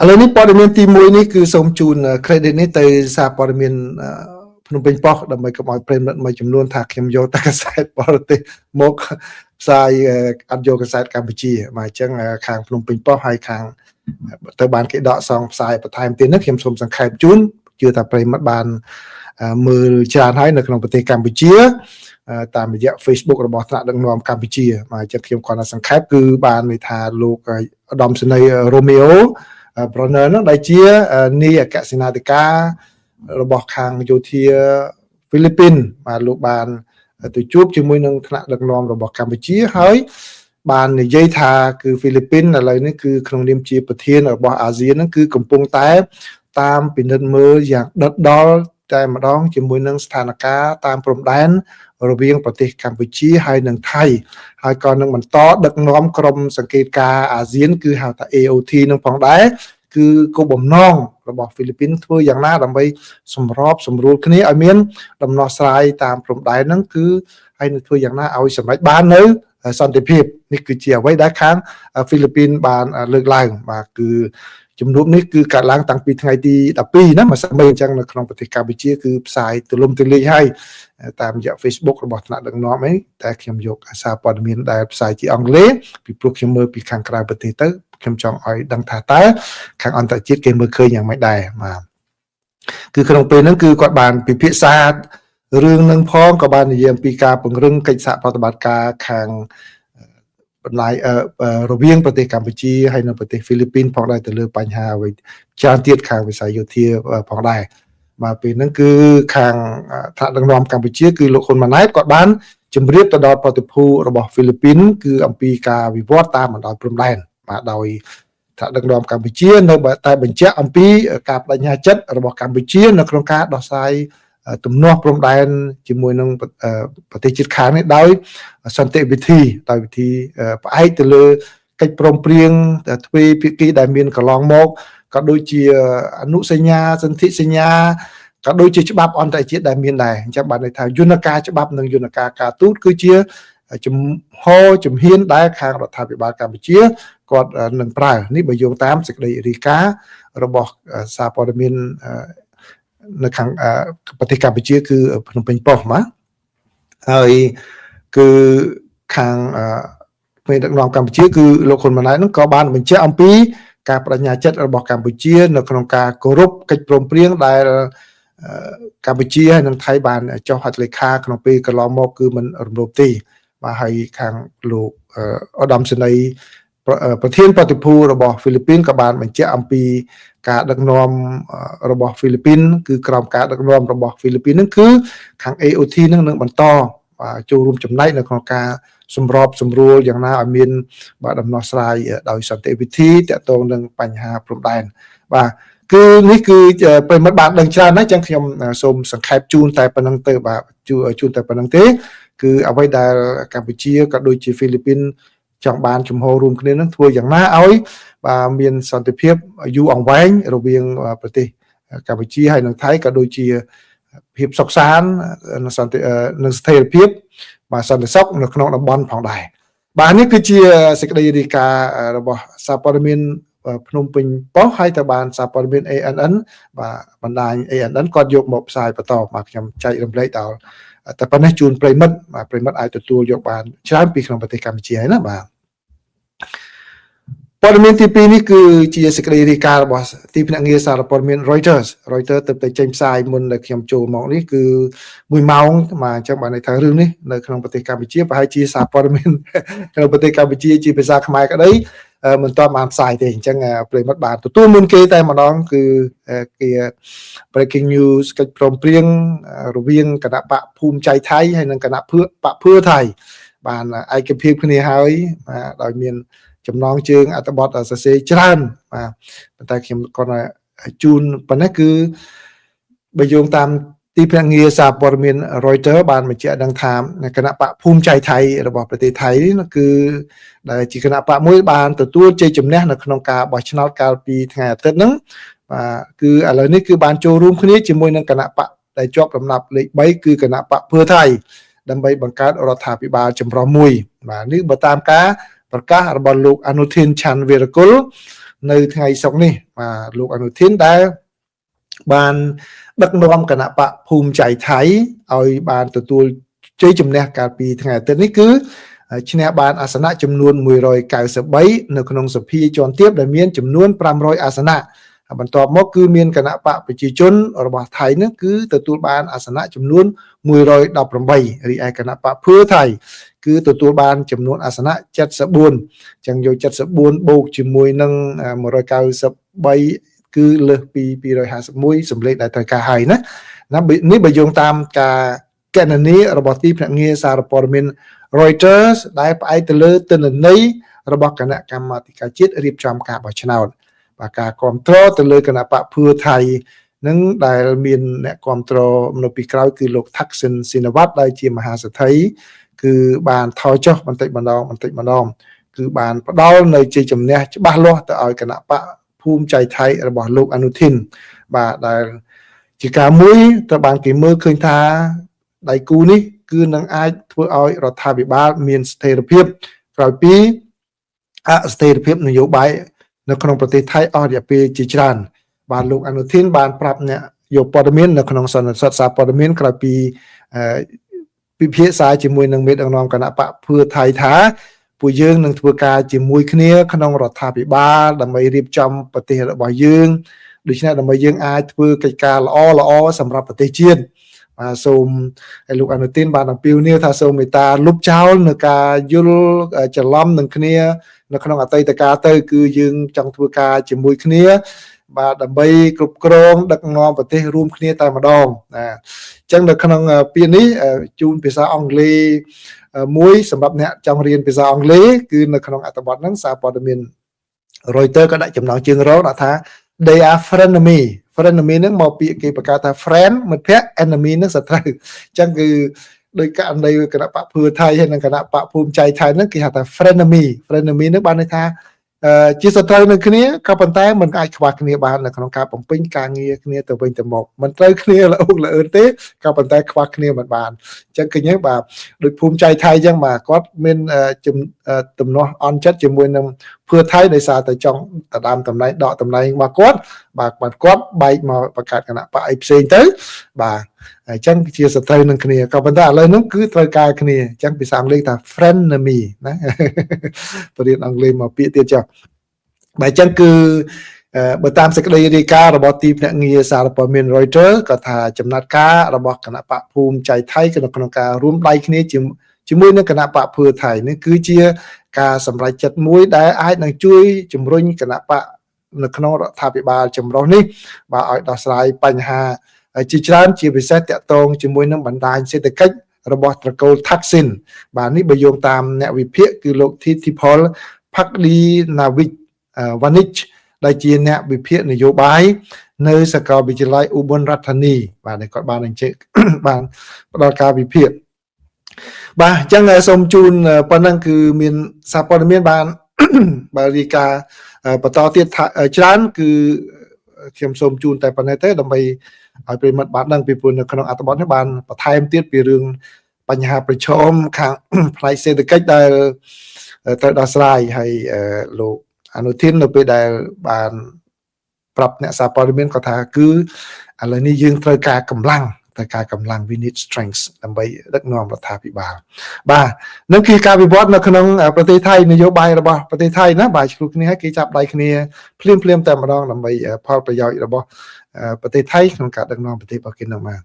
ឥឡូវនេះព័ត៌មានទី1នេះគឺសូមជូន credit នេះទៅសារព័ត៌មានភ្នំពេញប៉ុស្តិ៍ដើម្បីកុំឲ្យប្រិយមិត្តមួយចំនួនថាខ្ញុំយកតែកាសែតបរទេសមកផ្សាយអត់យកកាសែតកម្ពុជាមកអញ្ចឹងខាងភ្នំពេញប៉ុស្តិ៍ហើយខាងទៅបានគេដកសងផ្សាយបន្ថែមទៀតនេះខ្ញុំសូមសង្ខេបជូនជឿថាប្រិយមិត្តបានមើលច្រើនហើយនៅក្នុងប្រទេសកម្ពុជាតាមរយៈ Facebook របស់ថ្នាក់ដឹកនាំកម្ពុជាមកអញ្ចឹងខ្ញុំគាត់ថាសង្ខេបគឺបានន័យថាលោកឧត្តមសេនីយ៍រ៉ូមេអូBronner នោះដែលជានាយអគ្គសេនាធិការរបស់ខាងយោធាហ្វីលីពីនបាទលោកបានទៅជួបជាមួយនឹងថ្នាក់ដឹកនាំរបស់កម្ពុជាហើយបាននិយាយថាគឺហ្វីលីពីនឥឡូវនេះគឺក្នុងនាមជាប្រធានរបស់អាស៊ានហ្នឹងគឺកំពុងតែតាមពិនិត្យមើលយ៉ាងដិតដល់តែម្ដងជាមួយនឹងស្ថានភាពតាមព្រំដែនរវាងប្រទេសកម្ពុជាហើយនិងថៃហើយក៏នឹងបន្តដឹកនាំក្រុមសង្កេតការអាស៊ានគឺហៅថា AOT នឹងផងដែរគឺគោលបំណងរបស់ហ្វីលីពីនធ្វើយ៉ាងណាដើម្បីសម្របសម្រួលគ្នាឲ្យមានដំណោះស្រាយតាមព្រំដែនហ្នឹងគឺហើយនឹងធ្វើយ៉ាងណាឲ្យសម្រេចបាននៅសន្តិភាពនេះគឺជាអ្វីដែលខាងហ្វីលីពីនបានលើកឡើងបាទគឺជំនួបនេះគឺកើតឡើងតាំងពីថ្ងៃទី12ណាម្សិលមិញអញ្ចឹងនៅក្នុងប្រទេសកម្ពុជាគឺផ្សាយទូលំទូលាយហើយតាមរយៈ Facebook របស់ថ្នាក់ដឹកនាំអីតែខ្ញុំយកសារព័ត៌មានដែលផ្សាយជាអង់គ្លេសពីព្រោះខ្ញុំមើលពីខាងក្រៅប្រទេសទៅខ្ញុំចង់ឲ្យដឹងថាតើខាងអន្តរជាតិគេមើលឃើញយ៉ាងម៉េចដែរបាទគឺក្នុងពេលហ្នឹងគឺគាត់បានពិភាក្សារឿងនឹងផងក៏បាននិយាយអំពីការពង្រឹងកិច្ចសហប្រតិបត្តិការខាងបន្លាយរវាងប្រទេសកម្ពុជាហើយនិងប្រទេសហ្វីលីពីនផងដែរទៅលើបញ្ហាអ្វីច្រើនទៀតខាងវិស័យយោធាផងដែរបាទពេលហ្នឹងគឺខាងថ្នាក់ដឹកនាំកម្ពុជាគឺលោកហ៊ុនម៉ាណែតគាត់បានជម្រាបទៅដល់ប្រតិភូរបស់ហ្វីលីពីនគឺអំពីការវិវត្តតាមបណ្ដោយព្រំដែនបាទដោយថ្នាក់ដឹកនាំកម្ពុជានៅតែបញ្ជាក់អំពីការបដិញ្ញាចិត្តរបស់កម្ពុជានៅក្នុងការដោះស្រាយទំនាស់ព្រំដែនជាមួយនឹងប្រទេសជិតខាងនេះដោយសន្តិវិធីដោយវិធីផ្អែកទៅលើកិច្ចព្រមព្រៀងទ្វេភាគីដែលមានកន្លងមកក៏ដូចជាអនុសញ្ញាសន្ធិសញ្ញាក៏ដូចជាច្បាប់អន្តរជាតិដែលមានដែរអញ្ចឹងបានន័យថាយន្តការច្បាប់និងយន្តការការទូតគឺជាជំហានដែលខាងរដ្ឋាភិបាលកម្ពុជាគាត់នឹងប្រើនេះបើយោងតាមសេចក្តីរាយការណ៍របស់សារព័ត៌មាននៅខាងប្រទេសកម្ពុជាគឺភ្នំពេញប៉ុស្តិ៍បាទហើយគឺខាងមេដឹកនាំកម្ពុជាគឺលោកហ៊ុនម៉ាណែតនោះក៏បានបញ្ជាក់អំពីការបដិញ្ញាចិត្តរបស់កម្ពុជានៅក្នុងការគោរពកិច្ចព្រមព្រៀងដែលកម្ពុជាហើយនិងថៃបានចុះហត្ថលេខាក្នុងពេលកន្លងមកគឺមិនរំលោភទេបាទហើយខាងលោកឧត្តមសេនីយ៍ប្រធានប្រតិភូរបស់ហ្វីលីពីនក៏បានបញ្ជាក់អំពីការដឹកនាំរបស់ហ្វីលីពីនគឺក្រោមការដឹកនាំរបស់ហ្វីលីពីននឹងគឺខាង AOT នឹងបន្តចូលរួមចំណែកនៅក្នុងការសម្របសម្រួលយ៉ាងណាឲ្យមានដំណោះស្រាយដោយសន្តិវិធីទាក់ទងនឹងបញ្ហាព្រំដែនបាទគឺនេះគឺប្រិមត្តបានដឹងច្រើនណាស់ចឹងខ្ញុំសូមសង្ខេបជូនតែប៉ុណ្្នឹងទៅបាទជូនតែប៉ុណ្្នឹងទេគឺអ្វីដែលកម្ពុជាក៏ដូចជាហ្វីលីពីនចង់បានជំហររួមគ្នានឹងធ្វើយ៉ាងណាឲ្យបាទមានសន្តិភាពយូរអង្វែងរវាងប្រទេសកម្ពុជាហើយនិងថៃក៏ដូចជាភាពសុខសាន្តនិងស្ថិរភាពបាទសន្តិសុខនៅក្នុងតំបន់ផងដែរបាទនេះគឺជាសេចក្តីរាយការណ៍របស់សារព័ត៌មានភ្នំពេញប៉ុស្តិ៍ហើយទៅបានសារព័ត៌មាន ANN បាទបណ្ដាញ ANN គាត់យកមកផ្សាយបន្តបាទខ្ញុំចែករំលែកដល់តែប៉ុណ្ណេះជូនប្រិមិត្តបាទប្រិមិត្តអាចទទួលយកបានច្រើនពីក្នុងប្រទេសកម្ពុជាហើយណាបាទព័ត៌មានទី2នេះគឺជាសេចក្តីរាយការណ៍របស់ទីភ្នាក់ងារសារព័ត៌មាន Reuters ទៅតែចេញផ្សាយមុនដែលខ្ញុំចូលមកនេះគឺ1ម៉ោងបាទអញ្ចឹងបានន័យថារឿងនេះនៅក្នុងប្រទេសកម្ពុជាប្រហែលជាសារព័ត៌មានក្នុងប្រទេសកម្ពុជាជាភាសាខ្មែរក្តីមិនទាន់បានផ្សាយទេអញ្ចឹងប្រិមិត្តបានទទួលមុនគេតែម្ដងគឺគេ breaking news កិច្ចព្រមព្រៀងរវាងគណៈបកភូមិใจថៃហើយនិងគណៈបកភឿថៃបានឯកភាពគ្នាហើយបាទដោយមានចំណងជើងអត្ថបទសរសេរច្រើនបាទប៉ុន្តែខ្ញុំគាត់ជូនប៉ុណ្ណេះគឺបើយោងតាមទីភ្នាក់ងារសារព័ត៌មាន Reuters បានបញ្ជាក់ដឹងថាគណៈបកភូមិใจថៃរបស់ប្រទេសថៃនោះគឺដែលជាគណៈបកមួយបានទទួលជ័យជំនះនៅក្នុងការបោះឆ្នោតកាលពីថ្ងៃអាទិត្យហ្នឹងបាទគឺឥឡូវនេះគឺបានចូលរួមគ្នាជាមួយនឹងគណៈបកដែលជាប់លំដាប់លេខ3គឺគណៈបកភឿថៃដើម្បីបង្កើតរដ្ឋាភិបាលចម្រុះមួយបាទនេះបើតាមការប្រកាសរបស់លោកអនុធានឆាន់វីរគុល នៅថ្ងៃសុក្រនេះបាទលោកអនុធានដែលបានដឹកនាំគណៈបកភូមិใจไทยឲ្យបានទទួលជ័យជំនះកាលពីថ្ងៃអាទិត្យនេះគឺឈ្នះបានអាសនៈចំនួន193នៅក្នុងសភាជាន់ទាបដែលមានចំនួន500អាសនៈបន្ទាប់មកគឺមានគណៈបកប្រជាជនរបស់ថៃនោះគឺទទួលបានអាសនៈចំនួន118រីឯគណៈបកភឿថៃគឺទទួលបានចំនួនអាសនៈ74អញ្ចឹងយក74បូកជាមួយនឹង193គឺលើសពី251សម្លេងដែលត្រូវការហើយណានេះបើយោងតាមការកណនារបស់ទីភ្នាក់ងារសារព័ត៌មាន Reuters ដែលផ្អែកទៅលើទិន្នន័យរបស់គណៈកម្មាធិការជាតិរៀបចំការបោះឆ្នោតបាទការគ្រប់គ្រងទៅលើគណៈបកភឿថៃនឹងដែលមានអ្នកគ្រប់គ្រងនៅពីក្រោយគឺលោក Thaksin Shinawatra ដែលជាមហាសេដ្ឋីគឺបានថយចុះបន្តិចម្ដងគឺបានផ្ដល់នៅជ័យជំនះច្បាស់លាស់ទៅឲ្យគណៈបកភូមិใจไทยរបស់លោកអនុทิនបាទដែលជាការមួយត្រូវបានគេមើលឃើញថាដៃគូនេះគឺនឹងអាចធ្វើឲ្យរដ្ឋាភិបាលមានស្ថិរភាពក្រោយពីអស្ថិរភាពនយោបាយនៅក្នុងប្រទេសថៃអស់រយៈពេលជាច្រើនបាទលោកអនុทินបានប្រាប់អ្នកយកព័ត៌មាននៅក្នុងសន្និសីទសារព័ត៌មានក្រោយពីពិភាក្សាជាមួយនឹងមេដឹកនាំគណៈបកភឿថៃថាពួកយើងនឹងធ្វើការជាមួយគ្នាក្នុងរដ្ឋាភិបាលដើម្បីរៀបចំប្រទេសរបស់យើងដូច្នេះដើម្បីយើងអាចធ្វើកិច្ចការល្អសម្រាប់ប្រទេសជាតិបាទសូមឲ្យលោកអនុทิនបានអំពាវនាវថាសូមមេត្តាលុបចោលនៅការយល់ច្រឡំនឹងគ្នានៅក្នុងអតីតកាលទៅគឺយើងចង់ធ្វើការជាមួយគ្នាបាទដើម្បីគ្រប់គ្រងដឹកនាំប្រទេសរួមគ្នាតែម្ដងអញ្ចឹងនៅក្នុងពាក្យនេះជូនភាសាអង់គ្លេសមួយសម្រាប់អ្នកចង់រៀនភាសាអង់គ្លេសគឺនៅក្នុងអត្ថបទហ្នឹងសារព័ត៌មាន Reuters ក៏ដាក់ចំណងជើងរងដាក់ថា they are frenemy ហ្នឹងមកពាក្យគេប្រកាសថា friend មិត្តភក្តិ enemy ហ្នឹងសត្រូវអញ្ចឹងគឺដោយករណីគណៈបកភឿថៃហើយនិងគណៈបកភូមិใจไทยហ្នឹងគេហៅថា frenemy ហ្នឹងបានន័យថាជាសត្រូវនឹងគ្នាក៏ប៉ុន្តែมันអាចខ្វះគ្នាបាននៅក្នុងការបំពេញការងារគ្នាទៅវិញទៅមកมันត្រូវគ្នាល្អអ៊ឺទេក៏ប៉ុន្តែខ្វះគ្នាមិនបានអញ្ចឹងឃើញទេបាទដោយភូមិใจไทยអញ្ចឹងបាទគាត់មានទំនាស់អន់ចិត្តជាមួយនឹងភឿថៃដោយសារតែចង់ដណ្ដើមតំណែងដកតំណែងរបស់គាត់បាទគាត់បែកមកបង្កើតគណៈបកអីផ្សេងទៅបាទអញ្ចឹងជាសត្រូវនឹងគ្នាក៏ប៉ុន្តែឥឡូវហ្នឹងគឺត្រូវការគ្នាអញ្ចឹងភាសាអង់គ្លេសថា frenemy ណាបរិយាអង់គ្លេសមកពាក្យទៀតចុះបាទអញ្ចឹងគឺបើតាមសេចក្តីរាយការណ៍របស់ទីភ្នាក់ងារសារព័ត៌មាន Reuters ក៏ថាចំណាត់ការរបស់គណៈបកភូមិใจไทยក្នុងការរួមដៃគ្នាជាមួយនឹងគណៈបកភឿថៃនេះគឺជាការសម្រេចចិត្តមួយដែលអាចនឹងជួយជំរុញគណៈបកនៅក្នុងរដ្ឋាភិបាលចម្រុះនេះបាទឲ្យដោះស្រាយបញ្ហាជាច្រើនជាពិសេសតាក់ទងជាមួយនឹងបណ្ដាញសេដ្ឋកិច្ចរបស់ត្រកូល Thaksin បាទនេះបើយោងតាមអ្នកវិភាគគឺលោក Thitipol Phakdeenavic ដែលជាអ្នកវិភាគនយោបាយនៅសាកលវិទ្យាល័យឧបលរដ្ឋធានីបាទគាត់បានអញ្ជើញបានផ្ដល់ការវិភាគបាទអញ្ចឹងសូមជូនប៉ុណ្ណឹងគឺមានសារព័ត៌មានបានបាទរាយការណ៍បន្តទៀតច្រើនគឺខ្ញុំសូមជូនតែប៉ុណ្ណេះទេដើម្បីឲ្យប្រិមត្តបានដឹងពីព្រោះនៅក្នុងអត្ថបទនេះបានបន្ថែមទៀតពីរឿងបញ្ហាប្រឈមខាងផ្នែកសេដ្ឋកិច្ចដែលត្រូវដោះស្រាយហើយលោកអនុทินនៅពេលដែលបានប្រាប់អ្នកសារព័ត៌មានគាត់ថាគឺឥឡូវនេះយើងត្រូវការកម្លាំងwe need strength ដើម្បីដឹកនាំរដ្ឋាភិបាលបាទនឹងគឺការវិវត្តនៅក្នុងប្រទេសថៃនយោបាយរបស់ប្រទេសថៃណាបាទឆ្លុះគ្នាហើយគេចាប់ដៃគ្នាភ្លាមតែម្ដងដើម្បីផលប្រយោជន៍របស់ប្រទេសថៃក្នុងការដឹកនាំប្រទេសរបស់គេនឹងបាន